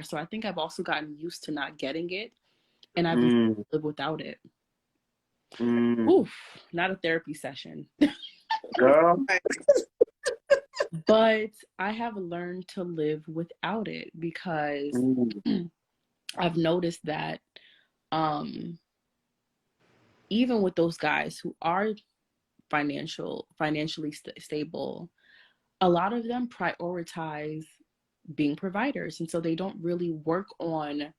So I think I've also gotten used to not getting it, and I've Mm, lived without it. mm. Oof, not a therapy session. Girl. But I have learned to live without it because Mm, I've noticed that um, even with those guys who are financially stable, a lot of them prioritize being providers, and so they don't really work on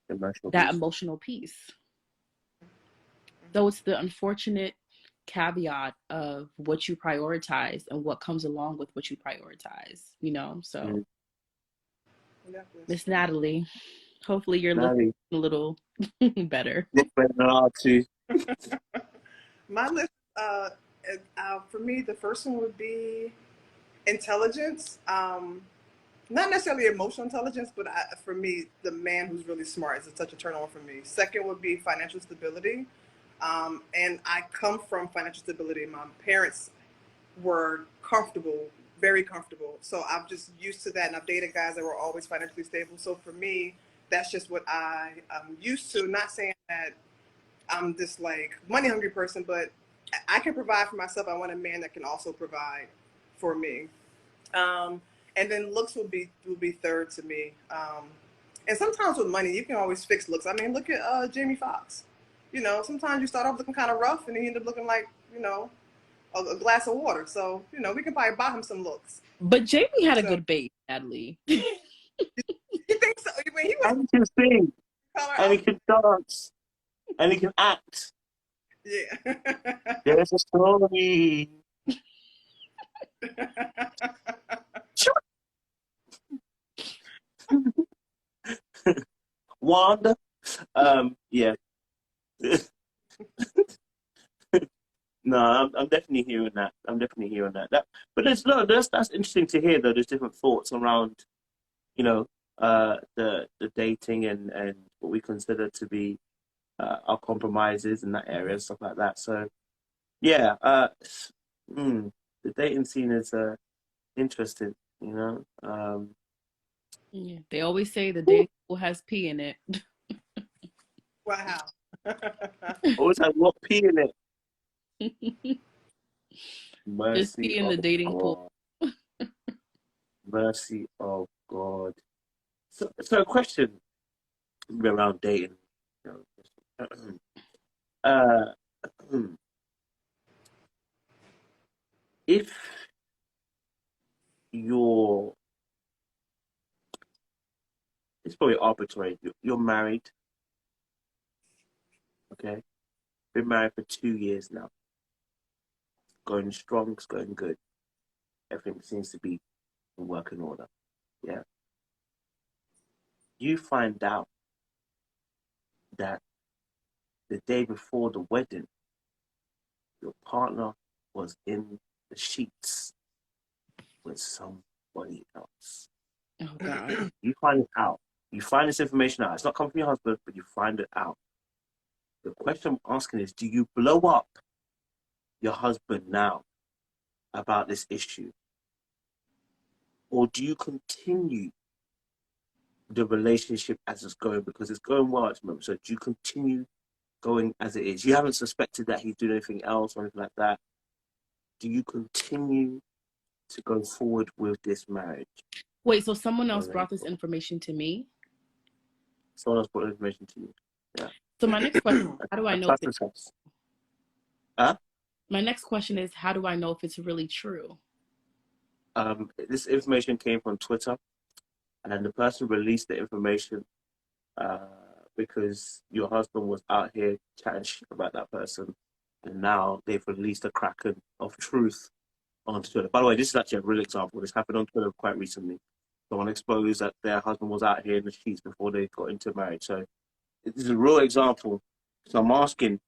emotional that piece. emotional piece. So it's the unfortunate caveat of what you prioritize and what comes along with what you prioritize, you know? So, Mm. Yeah, that's Miss true. Natalie, hopefully you're looking Natalie, a little better. look better than I too. My list, for me, the first one would be intelligence. Not necessarily emotional intelligence, but for me, the man who's really smart is such a turn on for me. Second would be financial stability. And I come from financial stability. My parents were comfortable, very comfortable. So I'm just used to that. And I've dated guys that were always financially stable. So for me, that's just what I am used to. Not saying that I'm this like money hungry person, but I can provide for myself. I want a man that can also provide for me. Um, and then looks will be third to me. And sometimes with money, you can always fix looks. I mean, look at Jamie Foxx. You know, sometimes you start off looking kind of rough, and then you end up looking like a glass of water. So we can probably buy him some looks. But Jamie had a So good base, Natalie. you think so? I mean, he was And he can sing, color and he out. can dance, and he can act. Yeah. There's a story. Wanda. Yeah. No, I'm definitely hearing that. I'm definitely hearing that. But there's no, that's interesting to hear though. There's different thoughts around, the dating and what we consider to be our compromises in that area and stuff like that. So yeah, mm, the dating scene is interesting. You know, Yeah. They always say the whew, dating pool has pee in it. Wow. always have what P in it. There's Mercy pee in of the dating pool. God. Mercy of God. So a question around dating. You know, uh, if you're, it's probably arbitrary. You're married, okay? Been married for 2 years now. Going strong, it's going good. Everything seems to be in working order. Yeah. You find out that the day before the wedding, your partner was in the sheets with somebody else. Oh God. You find it out. You find this information out. It's not coming from your husband, but you find it out. The question I'm asking is, do you blow up your husband now about this issue? Or do you continue the relationship as it's going? Because it's going well at the moment. So do you continue going as it is? You haven't suspected that he's doing anything else or anything like that. Do you continue to go forward with this marriage? Wait, so someone else Or brought this information to me? someone else brought information to you? Yeah. So my next question, how do I I know if trust it, the trust. Huh? my next question is, how do I know if it's really true? This information came from Twitter, and the person released the information uh, because your husband was out here chatting shit about that person, and now they've released a kraken of truth onto Twitter. By the way, this is actually a real example. This happened on Twitter quite recently. Someone exposed that their husband was out here in the streets before they got into marriage. So this is a real example. So I'm asking,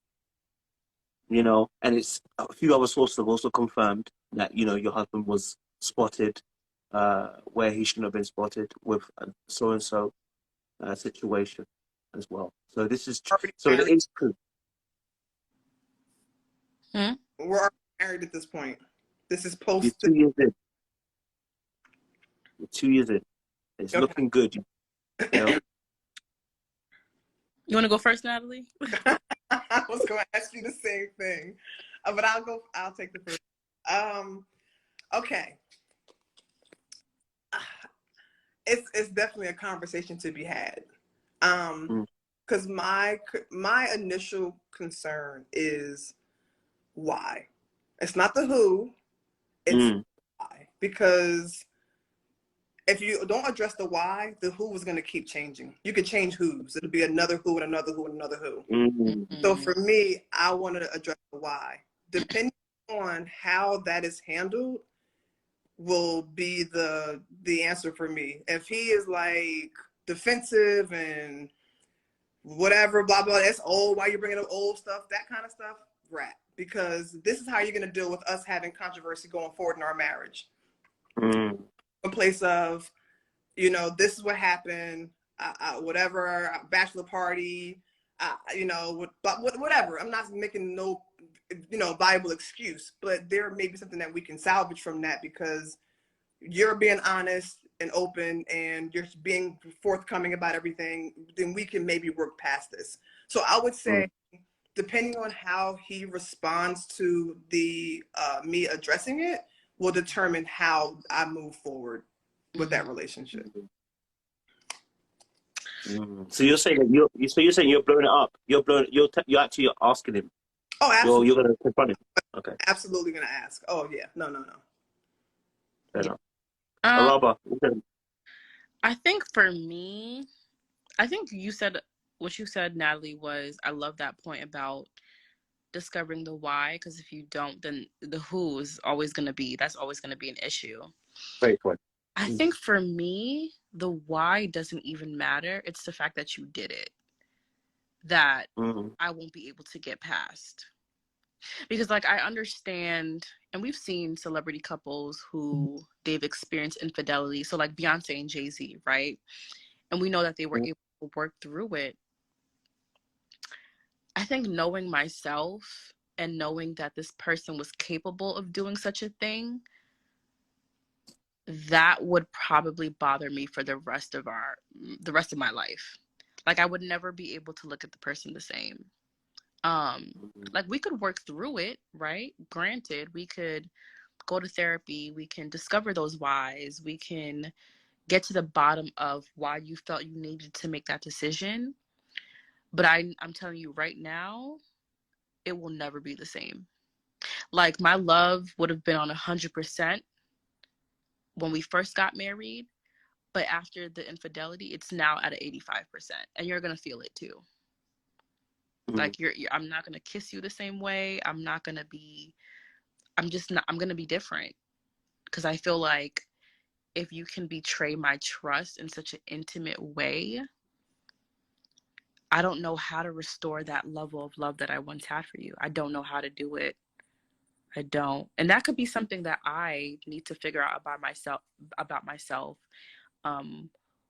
and it's a few other sources have also confirmed that, your husband was spotted where he shouldn't have been spotted with a so and so situation as well. So this is Already so it married. is true. Hmm? We're already married at this point. This is You're post. 2 years in. You're 2 years in. It's Okay. looking good. Yeah. You want to go first, Natalie? I was going to ask you the same thing, but I'll take the first. Okay. It's definitely a conversation to be had. Because my initial concern is why. It's not the who, it's why. Because if you don't address the why, the who is going to keep changing. You could change who's. It'll be another who and another who and another who. So for me, I wanted to address the why. Depending on how that is handled will be the answer for me. If he is like defensive and whatever, blah, blah, that's old, why you bringing up old stuff, that kind of stuff, right. Because this is how you're going to deal with us having controversy going forward in our marriage. A place of, this is what happened, whatever, bachelor party, whatever. I'm not making no, viable excuse, but there may be something that we can salvage from that because you're being honest and open and you're being forthcoming about everything, then we can maybe work past this. So I would say, depending on how he responds to the me addressing it, will determine how I move forward with that relationship. So you're saying that you're blowing it up. You're actually asking him. Oh, absolutely. You're going to confront him. Okay. Absolutely going to ask. Oh yeah. No. Fair enough. Araba, I think for me, what you said, Natalie, was, I love that point about discovering the why, because if you don't, then the who is always going to be an issue. Great point. I think for me, the why doesn't even matter. It's the fact that you did it that I won't be able to get past. Because like I understand, and we've seen celebrity couples who they've experienced infidelity. So like Beyonce and Jay-Z, right? And we know that they were able to work through it. I think knowing myself and knowing that this person was capable of doing such a thing, that would probably bother me for the rest of my life. Like I would never be able to look at the person the same. Like we could work through it, right? Granted, we could go to therapy, we can discover those whys, we can get to the bottom of why you felt you needed to make that decision. But I'm telling you right now, it will never be the same. Like my love would have been on 100% when we first got married, but after the infidelity, it's now at 85%, and you're gonna feel it too. Like I'm not gonna kiss you the same way. I'm gonna be different, because I feel like if you can betray my trust in such an intimate way, I don't know how to restore that level of love that I once had for you. I don't know how to do it. I don't. And that could be something that I need to figure out about myself.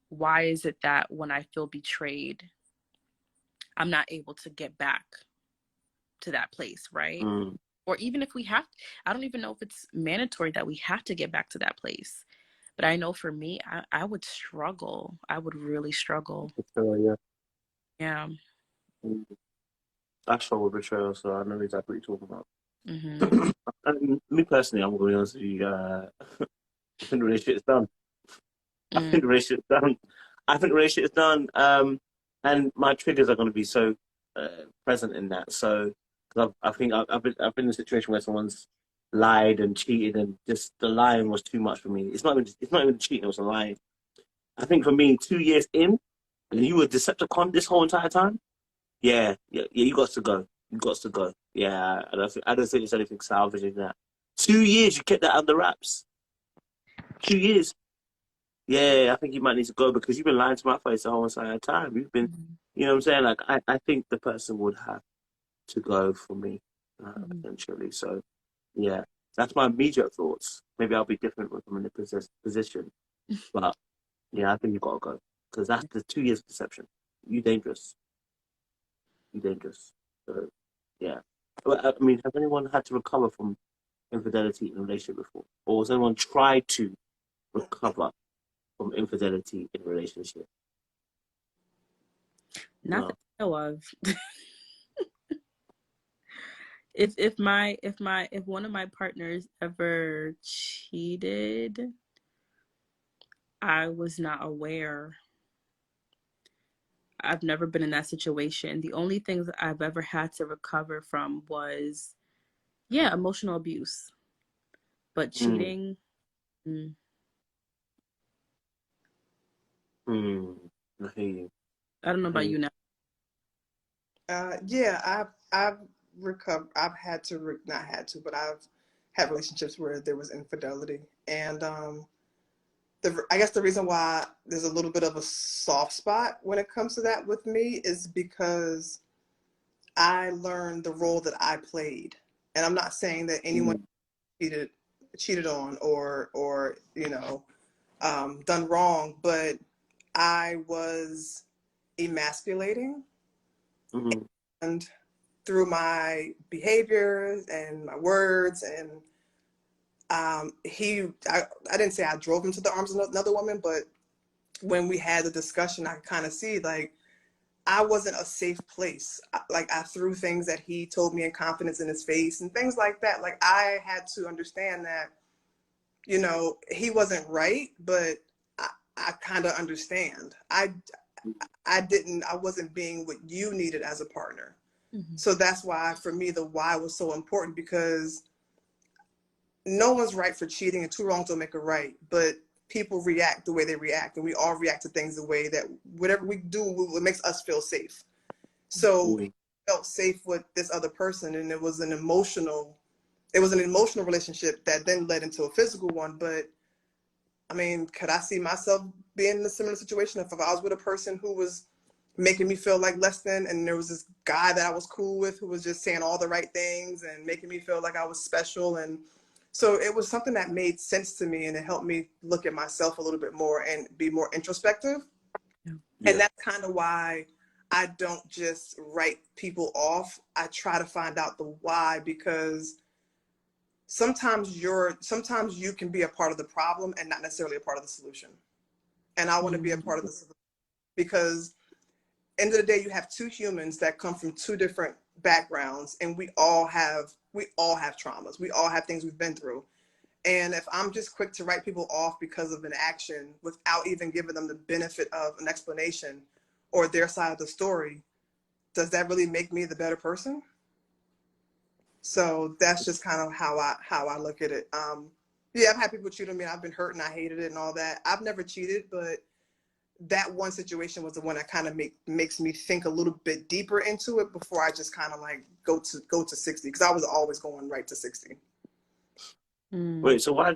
Why is it that when I feel betrayed, I'm not able to get back to that place, right? Or even if we have, I don't even know if it's mandatory that we have to get back to that place. But I know for me, I would struggle. I would really struggle. Yeah. I struggle with betrayal, so I know exactly what you're talking about. Me personally, I'm going to be honest with you. I think the relationship's done. I think the relationship's done. And my triggers are going to be so present in that. So I think I've been in a situation where someone's lied and cheated, and just the lying was too much for me. It's not even cheating; it was a lying. I think for me, 2 years in, and you were Decepticon this whole entire time. Yeah, you got to go. You got to go. Yeah, I don't think there's anything salvaging that. 2 years, you kept that under wraps. 2 years. Yeah, I think you might need to go because you've been lying to my face the whole entire time. You've been, you know what I'm saying? Like, I think the person would have to go for me, essentially. So, yeah, that's my immediate thoughts. Maybe I'll be different with them in the position. But, yeah, I think you've got to go because that's the 2 years of deception. You dangerous. You dangerous. So, yeah. But, I mean, has anyone had to recover from infidelity in a relationship before? Or has anyone tried to recover from infidelity in a relationship? Not No. that I know of. If one of my partners ever cheated, I was not aware. I've never been in that situation. The only things I've ever had to recover from was, yeah, emotional abuse. But Mm. cheating, mm, Mm. I hear you. I don't know I hear about you. you now. Yeah, I've recovered. I've had to not had to, but I've had relationships where there was infidelity, and I guess the reason why there's a little bit of a soft spot when it comes to that with me is because I learned the role that I played, and I'm not saying that anyone Mm. cheated on or done wrong, but I was emasculating, Mm-hmm. and through my behaviors and my words and I didn't say I drove him to the arms of another woman, but when we had the discussion, I kind of see like I wasn't a safe place. Like I threw things that he told me in confidence in his face and things like that. Like I had to understand that, he wasn't right, but I kind of understand. I wasn't being what you needed as a partner. Mhm. So that's why for me, the why was so important, because no one's right for cheating and two wrongs don't make a right, but people react the way they react, and we all react to things the way that whatever we do, it makes us feel safe. So he Mm. felt safe with this other person, and it was an emotional relationship that then led into a physical one. But I mean, could I see myself being in a similar situation if I was with a person who was making me feel like less than, and there was this guy that I was cool with who was just saying all the right things and making me feel like I was special? And so it was something that made sense to me, and it helped me look at myself a little bit more and be more introspective. Yeah. And Yeah. that's kind of why I don't just write people off. I try to find out the why, because sometimes you can be a part of the problem and not necessarily a part of the solution. And I want to be a Mm. part of the solution, because end of the day, you have two humans that come from two different backgrounds, and we all have traumas. We all have things we've been through. And if I'm just quick to write people off because of an action without even giving them the benefit of an explanation or their side of the story, does that really make me the better person? So that's just kind of how I look at it. Yeah, I've had people cheat on me. I've been hurt and I hated it and all that. I've never cheated, but that one situation was the one that kind of makes me think a little bit deeper into it before I just kind of like go to 60, because I was always going right to 60. Mm. Wait. So why,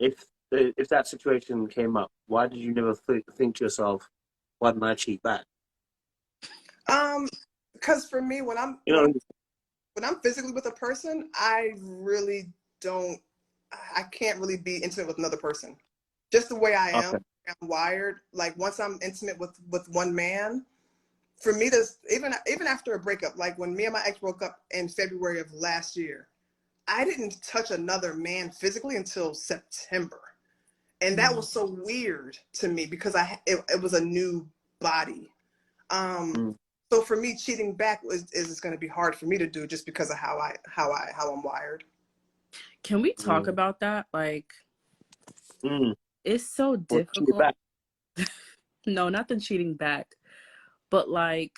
if if that situation came up, why did you never think to yourself, why didn't I cheat back? Because for me, when I'm You when know. I'm when I'm physically with a person, I really don't. I can't really be intimate with another person. Just the way I am, Okay. I'm wired. Like once I'm intimate with one man, for me to even after a breakup, like when me and my ex broke up in February of last year, I didn't touch another man physically until September, and that Mm. was so weird to me because it was a new body. Um, Mm. so for me, cheating back is going to be hard for me to do just because of how I'm wired. Can we talk Mm. about that? Like, Mm. it's so Or cheat difficult. back. No, not the cheating back, but like,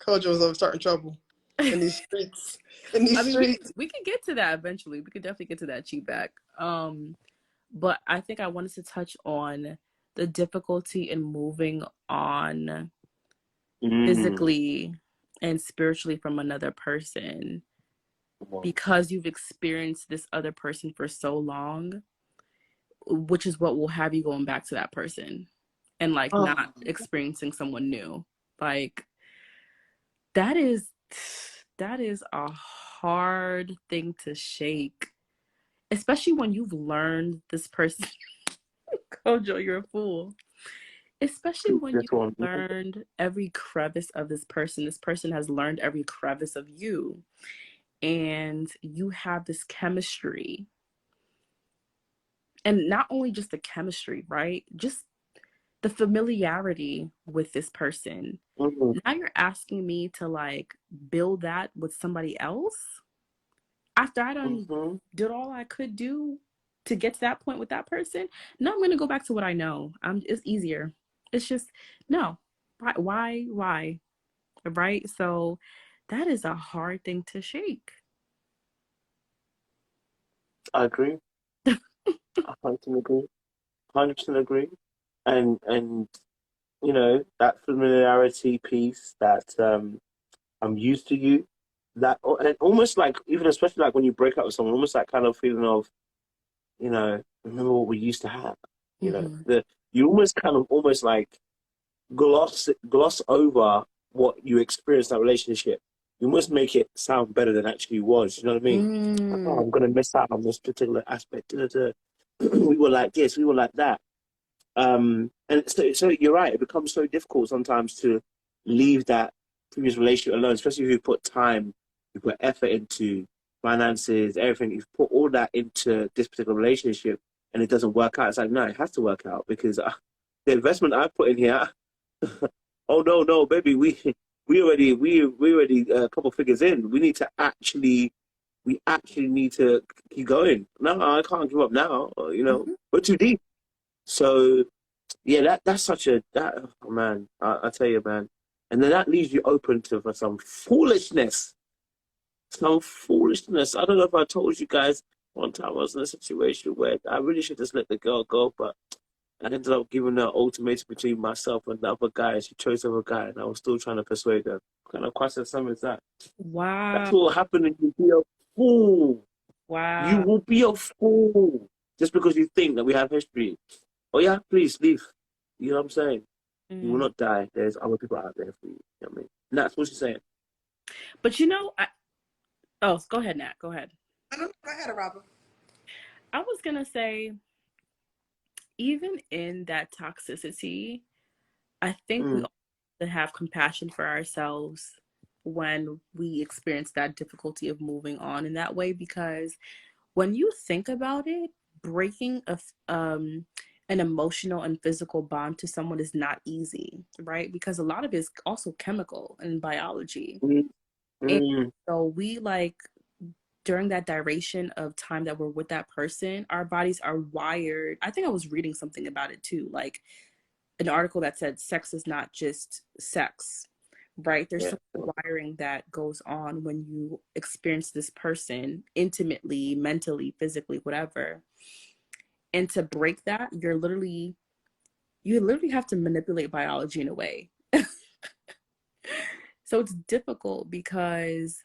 Kojo's starting trouble I in these streets. In these mean, we streets. we can get to that eventually. We could definitely get to that cheat back. But I think I wanted to touch on the difficulty in moving on Mm. physically and spiritually from another person Well, because you've experienced this other person for so long, which is what will have you going back to that person and like Oh, not experiencing someone new. Like that is that is a hard thing to shake, especially when you've learned this person. Kojo, you're a fool. Especially when this you've one. learned every crevice of this person. This person has learned every crevice of you, and you have this chemistry. And not only just the chemistry, right? Just the familiarity with this person. Mm-hmm. Now you're asking me to like build that with somebody else after I done Mm-hmm. did all I could do to get to that point with that person. No, I'm gonna go back to what I know. It's easier. It's just no. Why? Right? So that is a hard thing to shake. I agree. I 100% agree. 100% agree. And you know, that familiarity piece that I'm used to you. That and almost like even especially like when you break up with someone, almost that kind of feeling of, you know, remember what we used to have. You know, Mm-hmm. the you almost kind of almost like gloss over what you experienced in that relationship. You must make it sound better than actually was. You know what I mean? Like, oh, Mm. I'm gonna miss out on this particular aspect. Da, da, da. We were like this, we were like that. And so you're right. It becomes so difficult sometimes to leave that previous relationship alone, especially if you put time, you put effort into finances, everything. You've put all that into this particular relationship, and it doesn't work out. It's like no, it has to work out because the investment I put in here. Oh no, no, baby, we already a couple figures in. We actually need to keep going. No, I can't give up now. You know, Mm-hmm. we're too deep. So yeah, that's such a that oh, man. I tell you, man, and then that leaves you open to for some foolishness. Some foolishness. I don't know if I told you guys one time I was in a situation where I really should just let the girl go, but I ended up giving her an ultimatum between myself and the other guy. She chose the other guy, and I was still trying to persuade her. What kind of question some is that? That's Wow. what will happen if you be a fool. You Wow. will be a fool just because you think that we have history. Oh yeah, please leave. You know what I'm saying? You will Mm. not die. There's other people out there for you. You know what I mean? And that's what she's saying. But you know, oh, go ahead, Nat. Go ahead. I don't know. Go ahead, Robert. I was gonna say, even in that toxicity, I think we Mm, all have to have compassion for ourselves when we experience that difficulty of moving on in that way, because when you think about it, breaking an emotional and physical bond to someone is not easy, right? Because a lot of it is also chemical and biology. mm, And mm, so we like during that duration of time that we're with that person, our bodies are wired. I think I was reading something about it too, like an article that said sex is not just sex, right? There's yeah. some wiring that goes on when you experience this person intimately, mentally, physically, whatever. And to break that, you literally have to manipulate biology in a way. So it's difficult because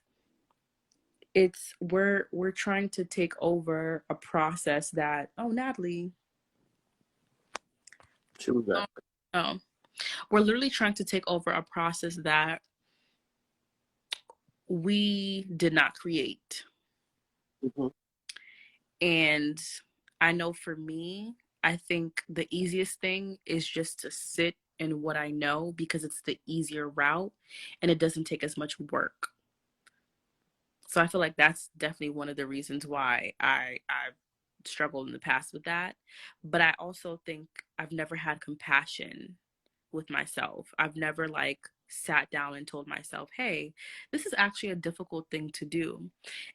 we're trying to take over a process that, oh, Natalie, She was oh, that. oh, we're literally trying to take over a process that we did not create. Mm-hmm. And I know for me, I think the easiest thing is just to sit in what I know because it's the easier route and it doesn't take as much work. So I feel like that's definitely one of the reasons why I've struggled in the past with that. But I also think I've never had compassion with myself. I've never like sat down and told myself, hey, this is actually a difficult thing to do.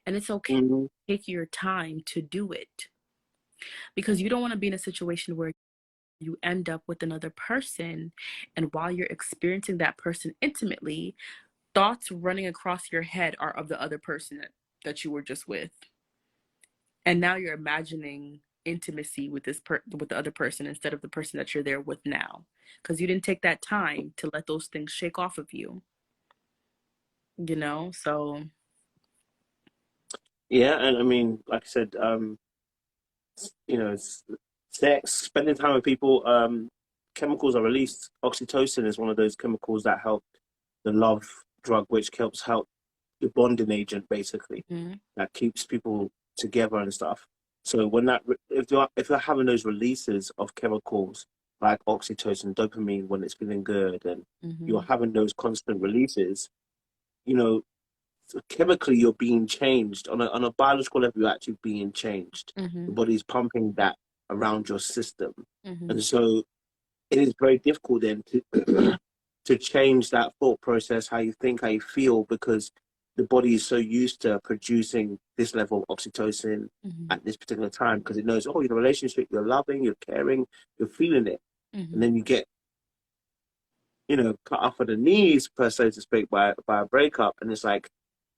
And it's okay Mm-hmm. to take your time to do it because you don't want to be in a situation where you end up with another person. And while you're experiencing that person intimately, thoughts running across your head are of the other person that you were just with. And now you're imagining intimacy with with the other person instead of the person that you're there with now because you didn't take that time to let those things shake off of you, so Yeah, and I mean, like I said, you know, sex, spending time with people, chemicals are released. Oxytocin is one of those chemicals that help the love drug, which help the bonding agent, basically, mm-hmm. that keeps people together and stuff. So when if you're having those releases of chemicals like oxytocin, dopamine when it's feeling good, and Mm-hmm. you're having those constant releases, you know, chemically you're being changed on a biological level. You're actually being changed. Mm-hmm. Your body's pumping that around your system, Mm-hmm. and so it is very difficult then to to change that thought process, how you think, how you feel, because the body is so used to producing this level of oxytocin Mm-hmm. at this particular time, because it knows, oh, you're in a relationship, you're loving, you're caring, you're feeling it. And Mm-hmm. then you get, you know, cut off at the knees, per se to speak, by a breakup. And it's like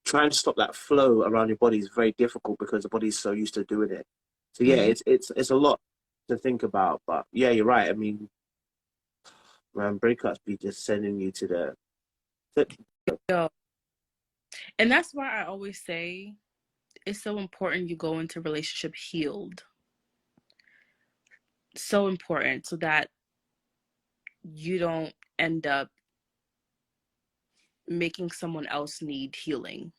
trying to stop that flow around your body is very difficult because the body's so used to doing it. So yeah, Mm-hmm. it's a lot to think about. But yeah, you're right. I mean, man, breakups be just sending you to the Yo. And that's why I always say it's so important you go into relationship healed. So important so that you don't end up making someone else need healing.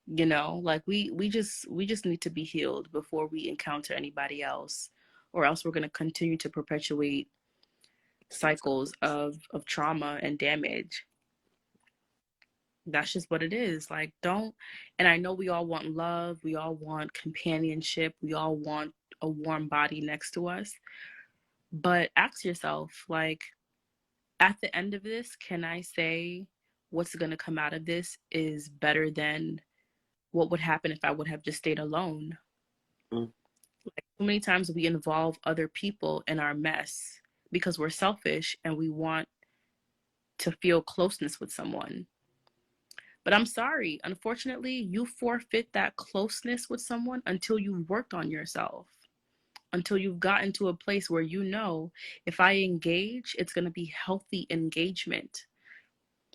You know, like we just need to be healed before we encounter anybody else, or else we're going to continue to perpetuate cycles of trauma and damage. That's just what it is. Like, don't, and I know we all want love, we all want companionship, we all want a warm body next to us, but ask yourself, like, at the end of this, can I say what's going to come out of this is better than what would happen if I would have just stayed alone? mm, Like, so many times we involve other people in our mess because we're selfish and we want to feel closeness with someone. But I'm sorry, unfortunately, you forfeit that closeness with someone until you've worked on yourself, until you've gotten to a place where you know, if I engage, it's going to be healthy engagement.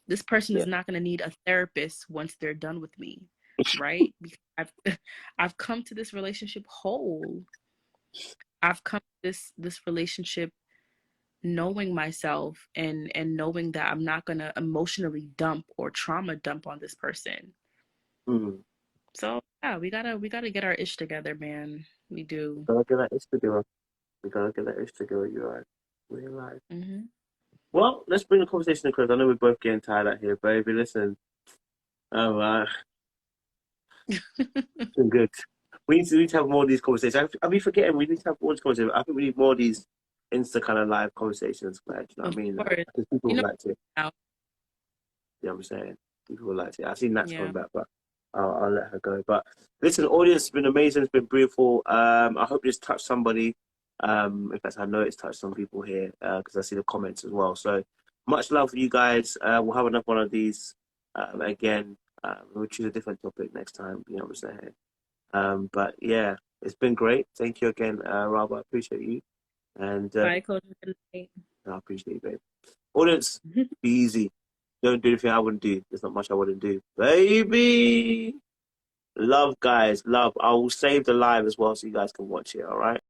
This person yeah. is not going to need a therapist once they're done with me, right? Because I've come to this relationship whole. I've come to this relationship knowing myself and knowing that I'm not going to emotionally dump or trauma dump on this person. Mm. So yeah, we gotta get our ish together, man. We do. Gotta get that itch together. We gotta get that itch together. You're right. We're right. Mm-hmm. Well, let's bring the conversation to close. I know we're both getting tired out here, baby. Listen, oh, it's been good. We need to have more of these conversations. I be forgetting we need to have more of these conversations. I think we need more of these Insta kind of live conversations, man. You know Of what I mean? course. Because people You would know like to. You now. know what I'm saying? People would like to. I see Nat's Yeah. coming back, but I'll let her go. But listen, audience, has been amazing. It's been beautiful. I hope this touched somebody. In fact, I know it's touched some people here because I see the comments as well. So much love for you guys. We'll have another one of these again. We'll choose a different topic next time. You know what I'm saying? But yeah, it's been great. Thank you again, Rob. I appreciate you. And Bye, Kojo. Good night. I appreciate you, babe. Audience, be easy. Don't do anything I wouldn't do. There's not much I wouldn't do. Baby! Love, guys. Love. I will save the live as well so you guys can watch it, all right?